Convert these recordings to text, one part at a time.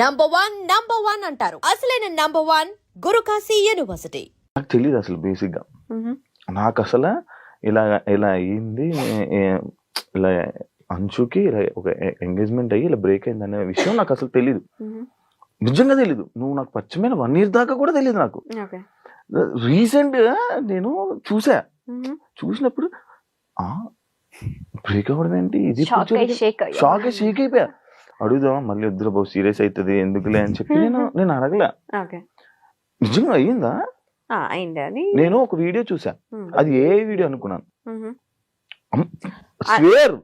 Number one అంటారు. అసలైన number one Guru Kashi university. నాకు తెలియదు అసలు బేసిక్ గా. నాకు అసలు ఇలా ఇలా అయ్యింది, ఇలా అంశుకి ఇలా ఒక ఎంగేజ్మెంట్ అయ్యి ఇలా బ్రేక్ అయింది అనే విషయం నాకు అసలు తెలీదు, నిజంగా తెలీదు. నువ్వు నాకు పరిచయమైన 1 year దాకా కూడా తెలియదు నాకు. రీసెంట్ గా నేను చూసినప్పుడు బ్రేక్ అవ్వడం ఏంటి, ఇది షాక్ అయిపోయా. అడుగుదాం మళ్ళీ ఇద్దరు బాబు సీరియస్ అవుతుంది ఎందుకులే అని చెప్పి నేను అడగలే. నిజంగా అయ్యిందా అయింది. నేను ఒక వీడియో చూసా, అది ఏ వీడియో అనుకున్నాను. స్వేర్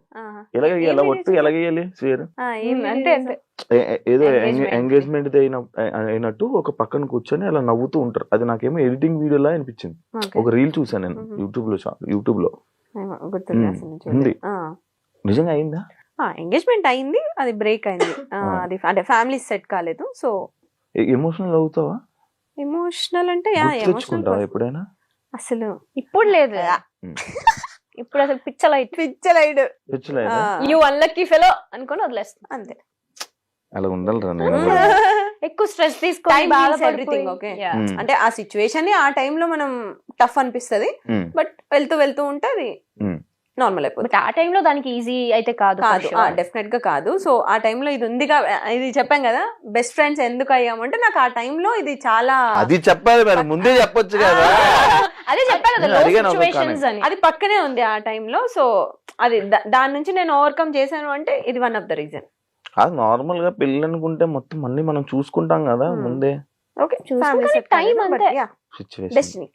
ఎలాగేయాలి, ఒట్టు ఎలాగేయాలి స్వేర్ ఏదో ఎంగేజ్మెంట్ అయినట్టు ఒక పక్కన కూర్చొని అలా నవ్వుతూ ఉంటారు. అది నాకేమో ఎడిటింగ్ వీడియోలా అనిపించింది. ఒక రీల్ చూసాను నేను యూట్యూబ్ లో ఉంది. నిజంగా అయిందా? ఎంగేజ్మెంట్ అయింది, అది బ్రేక్ అయింది. అది అంటే ఫ్యామిలీ సెట్ కాలేదు. సో ఎమోషనల్ అవుతావా? ఎమోషనల్ అంటే ఎప్పుడైనా? అసలు ఇప్పుడు లేదు, ఇప్పుడు అసలు పిచ్చలైడ్ యూ అన్లక్కీ ఫెలో అనుకుని వదిలేస్తాను అంతే. అలా ఉండాలి. ఎక్కువ స్ట్రెస్ తీసుకొని ఎవ్రీథింగ్ ఓకే అంటే ఆ సిచ్యువేషన్ ఆ టైంలో మనం టఫ్ అనిపిస్తది, బట్ వెళ్తూ ఉంటే అది నార్మల్ అయిపోతుంది. ఆ టైంలో దానికి ఈజీ అయితే కాదు, డెఫినెట్ గా కాదు. సో ఆ టైంలో ఇది ఉందిగా, ఇది చెప్పాం కదా బెస్ట్ ఫ్రెండ్స్ ఎందుకు అయ్యామంటే నాకు ఆ టైంలో ఇది చాలా అది చెప్పాలి మరి ముందే చెప్పొచ్చు కదా. అదే చెప్పాను, అది పక్కనే ఉంది ఆ టైంలో. సో అది దాని నుంచి నేను ఓవర్కమ్ చేశాను అంటే ఇది వన్ ఆఫ్ ద రీజన్. అది నార్మల్ గా పెళ్ళి అనుకుంటే మొత్తం అన్ని మనం చూసుకుంటాం కదా ముందే. టైం అంతే, డెస్టినీ.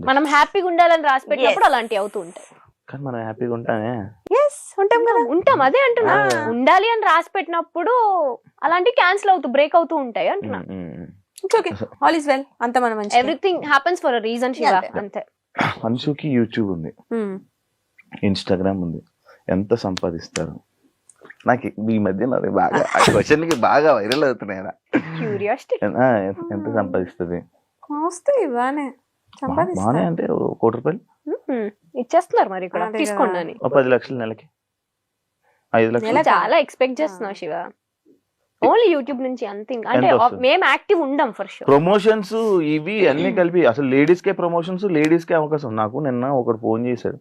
మనం హ్యాపీగా ఉండాలని రాసి పెట్టినప్పుడు అలాంటివి అవుతూ ఉంటాయి. కానీ మనం హ్యాపీగా ఉంటామే, ఉంటాం. అదే అంటున్నా, ఉండాలి అని రాసి పెట్టినప్పుడు అలాంటి క్యాన్సిల్ అవుతూ బ్రేక్ అవుతూ ఉంటాయి అంటున్నా. Okay, all is well. అంత మనం everything happens for a reason Shiva, అంతే. అన్షుకి యూట్యూబ్ ఉంది, ఇన్స్టాగ్రామ్ ఉంది. ఎంత సంపాదిస్తారు? నాకు ఈ మధ్య బాగా క్వశ్చన్ కి బాగా వైరల్ అవుతున్నాయి. ఎంత సంపాదిస్తుంది? బానే అంటే 1 కోటి రూపాయలు ఇచ్చేస్తున్నారు మరి ఇక్కడ తీసుకోండి అని. 10 లక్షలు నెలకి, 5 లక్షలు. చాలా ఎక్స్పెక్ట్ చేస్తున్నావు శివ, ఓన్లీ యూట్యూబ్ నుంచి అంతే. అంటే మేము యాక్టివ్ ఉండం ఫర్ షూర్. ప్రమోషన్స్ ఇవి అన్ని కలిపి అసలు లేడీస్ కే ప్రమోషన్స్, లేడీస్ కే అవకాశం. నాకు నిన్న ఒకడు ఫోన్ చేశాడు,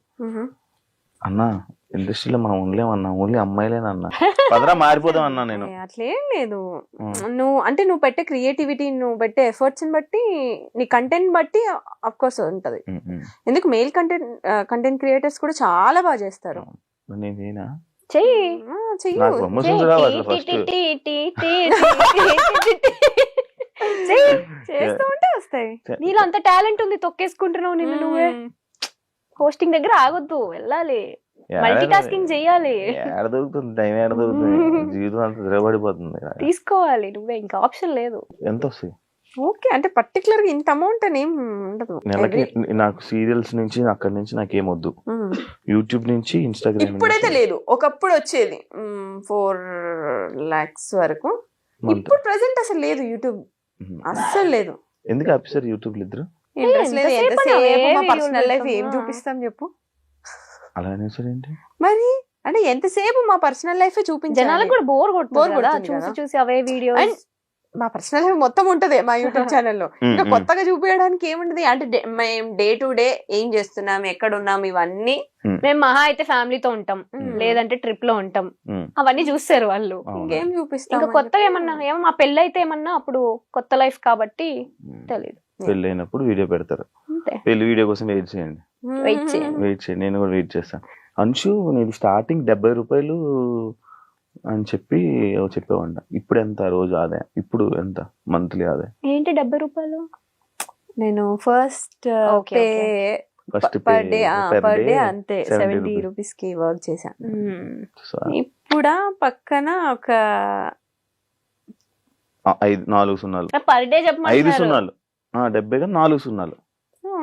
అన్నా ఇండస్ట్రీలో మనం ఉండలేమన్నా, ఓన్లీ అమ్మాయిలేనన్నా, పదరా మారిపోదాం అన్నా. నేను అట్లేం లేదు, నువ్వు పెట్టే క్రియేటివిటీ, నువ్వు పెట్టే ఎఫర్ట్స్ ని బట్టి, నీ కంటెంట్ బట్టి అఫ్ కోర్స్ ఉంటది. ఎందుకు మెయిల్ కంటెంట్ క్రియేటర్స్ కూడా చాలా బాగా చేస్తారు. చేస్తూ ఉంటే వస్తాయి. నీలో అంత టాలెంట్ ఉంది, తొక్కేసుకుంటున్నావు నిన్ను నువ్వే. హోస్టింగ్ దగ్గర ఆగొద్దు, వెళ్ళాలి, మల్టీ టాస్కింగ్ చెయ్యాలి. దొరుకుతుంది టైం, దొరుకుతుంది, జీవితం అంతా ద్రవపడిపోతుంది. తీసుకోవాలి నువ్వే, ఇంకా ఆప్షన్ లేదు. ఎంత వస్తాయి? ఓకే అంటే పర్టికులర్ గా ఇంత అమౌంట్ అని ఏం ఉండదు. నెలకి నాకు సీరియల్స్ నుంచి అక్కడి నుంచి నాకేమొద్దు, యూట్యూబ్ నుంచి ఇన్స్టాగ్రామ్. ఇప్పుడైతే లేదు, ఒకప్పుడు వచ్చేది 4 lakhs వరకు. ఇప్పుడు ప్రెసెంట్ అసలు లేదు, యూట్యూబ్ అస్సలు లేదు. ఎందుకు ఆఫీసర్ యూట్యూబ్ ఇద్దరు? ఇంట్రెస్ట్ లేదు. ఎంతసేపు మా పర్సనల్ లైఫ్ ఏం చూపిస్తాం చెప్పు? అలా ఏంటి మరి, అంటే ఎంతసేపు మా పర్సనల్ లైఫ్ చూపించాలి? జనాలకు కూడా బోర్ కొడుతుంది చూసి అవే వీడియోస్. మా పర్సనల్ లైఫ్ మొత్తం ఉంటది మా యూట్యూబ్ ఛానల్లో. ఇంకా కొత్తగా చూపించడానికి ఏముంటది? అంటే మేము డే టు డే ఏం చేస్తున్నాం, ఎక్కడ ఉన్నాం, ఇవన్నీ. మేము మహా అయితే ఫ్యామిలీతో ఉంటాం, లేదంటే ట్రిప్ లో ఉంటాం, అవన్నీ చూస్తారు వాళ్ళు. ఇంకేం చూపిస్తాం? ఇంకా కొత్తగా ఏమన్నా మా పెళ్లి అయితే ఏమన్నా అప్పుడు కొత్త లైఫ్ కాబట్టి తెలియదు. పెళ్లి అయినప్పుడు వీడియో పెడతారు, పెళ్లి వీడియో కోసం వెయిట్ చేయండి. నేను కూడా వెయిట్ చేస్తాను. అంశు నేను స్టార్టింగ్ 70 రూపాయలు అని చెప్పి చెప్పేవాడిన. ఇప్పుడు ఎంత రోజు ఆదాయం? ఇప్పుడు ఎంత మంత్లీ ఆదాయం? ఏంటి 70 రూపాయలు? నేను ఫస్ట్ పర్ డే అంతే 70 రూపీస్ కి వర్క్ చేశాను. ఇప్పుడు పక్కన ఒక 4 సున్నాలు పర్ డే చెప్పండి. 5 సున్నాలు 70 4 సున్నాలు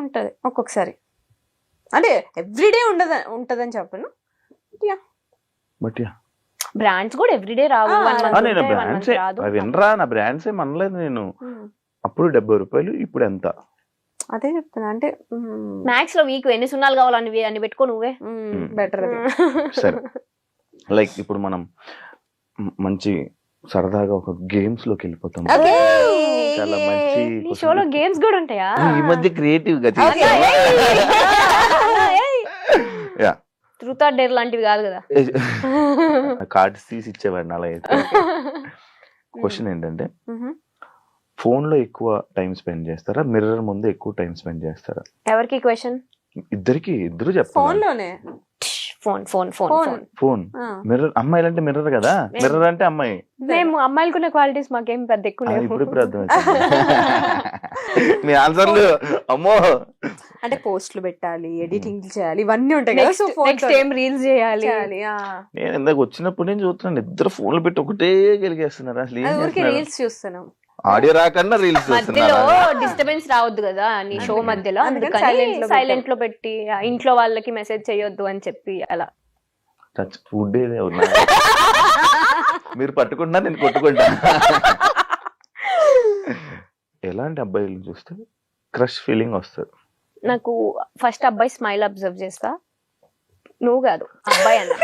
ఉంటది ఒక్కొక్కసారి. అంటే ఎవ్రీడే ఉంటదని చెప్పను, బట్ బ్రాండ్స్ కూడా ఎవ్రీడే రావు. వినరా, నా బ్రాండ్స్ ఏం అనలేదు నేను. అప్పుడు 70 రూపాయలు, ఇప్పుడు ఎంత? అదే చెప్తున్నా. అంటే మ్యాక్స్ లో వీక్ ఎన్ని సున్నాలు కావాలని అని పెట్టుకో నువ్వే, బెటర్. సరే, లైక్ ఇప్పుడు మనం మంచి సరదాగా ఒక గేమ్స్ లోకి వెళ్ళిపోతాం. Okay. చాలా మంచి నీ question. షోలో గేమ్స్ కూడా ఉంటాయా? ఈ మధ్య క్రియేటివ్ గా యా ట్రూత్ ఆర్ డేర్ లాంటివి కాదు కదా. కార్డ్స్ తీసి ఇచ్చేవాడిని అలా అయితే. క్వశ్చన్ ఏంటంటే ఫోన్ లో ఎక్కువ టైం స్పెండ్ చేస్తారా, మిర్రర్ ముందు ఎక్కువ టైం స్పెండ్ చేస్తారా? ఎవరికి క్వశ్చన్? ఇద్దరు ఫోన్ చెప్తాను. లోనే phone phone phone phone. Phone. Phone mirror, అమ్మాయిలు అంటే మిర్రర్ కదా, మిర్రర్ అంటే అమ్మాయి. మేము అమ్మాయిలకున్న క్వాలిటీస్ మాకేం పెద్ద ఎక్కువ లేవు. ఇప్పుడు అర్థమైంది మీ ఆన్సర్లు. అమ్మో అంటే పోస్టులు పెట్టాలి, ఎడిటింగ్ చేయాలి, ఇవన్నీ ఉంటాయి కదా. So phone next time reels చేయాలి. నేను ఇందాక వచ్చినప్పుడు నేను చూస్తున్నాను ఇద్దరు ఫోన్లు పెట్టి ఒకటే గెలిగేస్తున్నారు. అసలు ఏం ఊరికి చేస్తున్నారు? రీల్స్ చూస్తున్నాం. ఆడియో రాకన్నా రీల్స్ మధ్యలో చూస్తున్నారు. డిస్టర్బెన్స్ రావద్దు కదా నీ షో మధ్యలో, అందుకని అందుకని silent లో సైలెంట్ లో పెట్టి ఇంట్లో వాళ్ళకి మెసేజ్ చేయొద్దు అని చెప్పి అలా. టచ్ ఫుడ్ ఏదే ఉన్నా మీరు పట్టుకుంటున్నా నేను కొట్టుకుంటా. ఎలాంటి అబ్బాయిలు చూస్తే క్రష్ ఫీలింగ్ వస్తుంది? నాకు ఫస్ట్ అబ్బాయి స్మైల్ అబ్జర్వ్ చేస్తా. నువ్వు కాదు అబ్బాయి అన్న.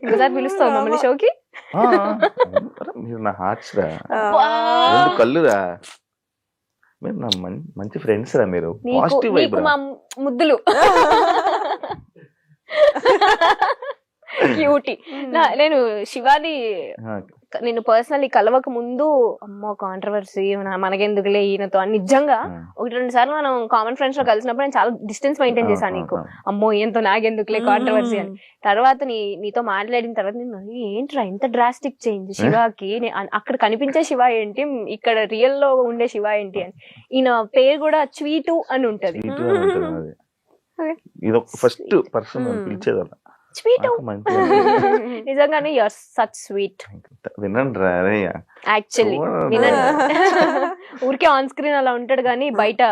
ఇంకోసారి పిలుస్తావు మమ్మల్ని షోకి? ఆ, అరే మీరు నా హార్ట్స్ రా, రెండు కళ్ళురా, మీరు నా మంచి ఫ్రెండ్స్ రా, మీరు పాజిటివ్ వైబ్ నీకు రా. మా ముద్దులు క్యూటీ. నేను శివాని నేను పర్సనల్లీ కలవక ముందు అమ్మో కాంట్రవర్సీ మనకెందుకులే ఈయనతో అని నిజంగా ఒకటి రెండు సార్లు మనం కామన్ ఫ్రెండ్స్ లో కలిసినప్పుడు నేను చాలా డిస్టెన్స్ మెయింటైన్ చేశాను నీకు. అమ్మో ఈయనతో నాకెందుకులే కాంట్రవర్సీ అని. తర్వాత నీతో మాట్లాడిన తర్వాత నేను ఏంట్రా ఇంత డ్రాస్టిక్ చేంజ్ శివాకి, అక్కడ కనిపించే శివ ఏంటి, ఇక్కడ రియల్ లో ఉండే శివ ఏంటి అని. ఈయన పేరు కూడా స్వీటు అని ఉంటది. Sweet గా ఉంటుంది అది. ఇది ఒక ఫస్ట్ పర్సన్ పిలిచేది అలా. స్వీటు నాకు మంచి నిజంగానే యూఆర్ సచ్ స్వీట్ వినండి రా అరే. యాక్చువల్లీ. ఊరికే ఆన్ స్క్రీన్ అలా ఉంటాడు కానీ బయట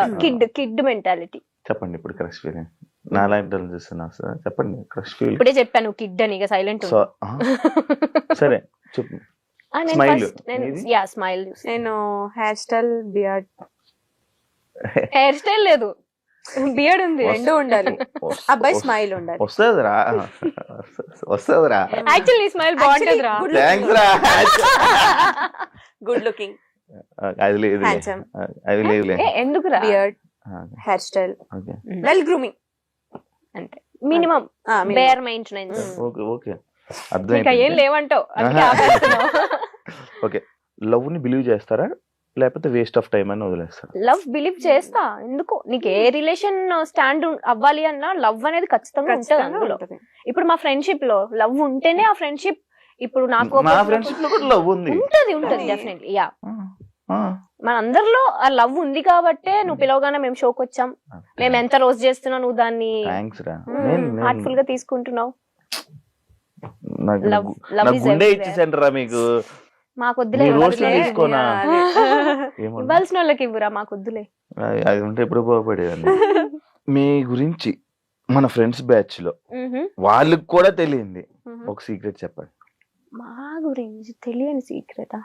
కిడ్ మెంటాలిటీ. చెప్పండి ఇప్పుడు క్రష్ ఫీలింగ్. నా లైఫ్ చూస్తున్నా సార్, చెప్పండి క్రష్ ఫీలింగ్. ఇప్పుడే చెప్పాను కిడ్ అని, ఇక సైలెంట్. సరే చెప్పు. Smile. స్మైల్. నేను hair style, beard. Hair style లేదు, బియర్డ్ ఉంది, రెండు ఉండాలి. అబ్బాయి స్మైల్ ఉండాలి. వస్తుందిరా వస్తుందిరా. యాక్చువల్లీ స్మైల్ బాగుంటది రా. థ్యాంక్స్ రా. గుడ్ లుకింగ్, అది లేదు, Handsome. అది లేదులే. ఎందుకురా? Beard, hair style, okay well grooming. అంటే minimum bare maintenance. Okay okay ఇంకా అర్థమైంది. ఏం లేవంటావు అందుకే ఆపేస్తున్నావు. ఓకే, లవ్ ని బిలీవ్ చేస్తారా లేకపోతే వేస్ట్ ఆఫ్ టైం అని వదిలేస్తారా? లవ్ బిలీవ్ చేస్తా. ఎందుకు నీకు ఏ రిలేషన్ స్టాండ్ అవ్వాలి అన్నా లవ్ అనేది ఖచ్చితంగా ఉంటుంది అందులో. ఇప్పుడు మా ఫ్రెండ్షిప్ లో లవ్ ఉంటేనే ఆ ఫ్రెండ్షిప్. ఇప్పుడు నాకు నా ఫ్రెండ్షిప్ లో కూడా లవ్ ఉంది. ఉంటది డెఫినెట్లీ. యా, మన అందరిలో ఆ లవ్ ఉంది కాబట్టే నువ్వు పిలవగానే మేము షోకి వచ్చాం. మేము ఎంత రోజు చేస్తున్నావు నువ్వు దాన్ని థ్యాంక్స్ రా. హార్ట్ఫుల్ గా తీసుకుంటున్నావు. నాకు Love నా is గుండె everywhere. ఇచ్చేసండి రా మీకు. మాకు వద్దులే, నీ రోస్ట్లు తీసుకోనా? ఏమన్నా? ఇవ్వాల్సిన వాళ్ళకి ఇవ్వరా, మాకు వద్దులే. అది ఉంటే ఎప్పుడు పోపడేదాన్ని. మీ గురించి మన ఫ్రెండ్స్ బ్యాచ్ లో వాళ్ళకి కూడా తెలియంది ఒక సీక్రెట్ చెప్పండి. మా గురించి తెలియని సీక్రెటా?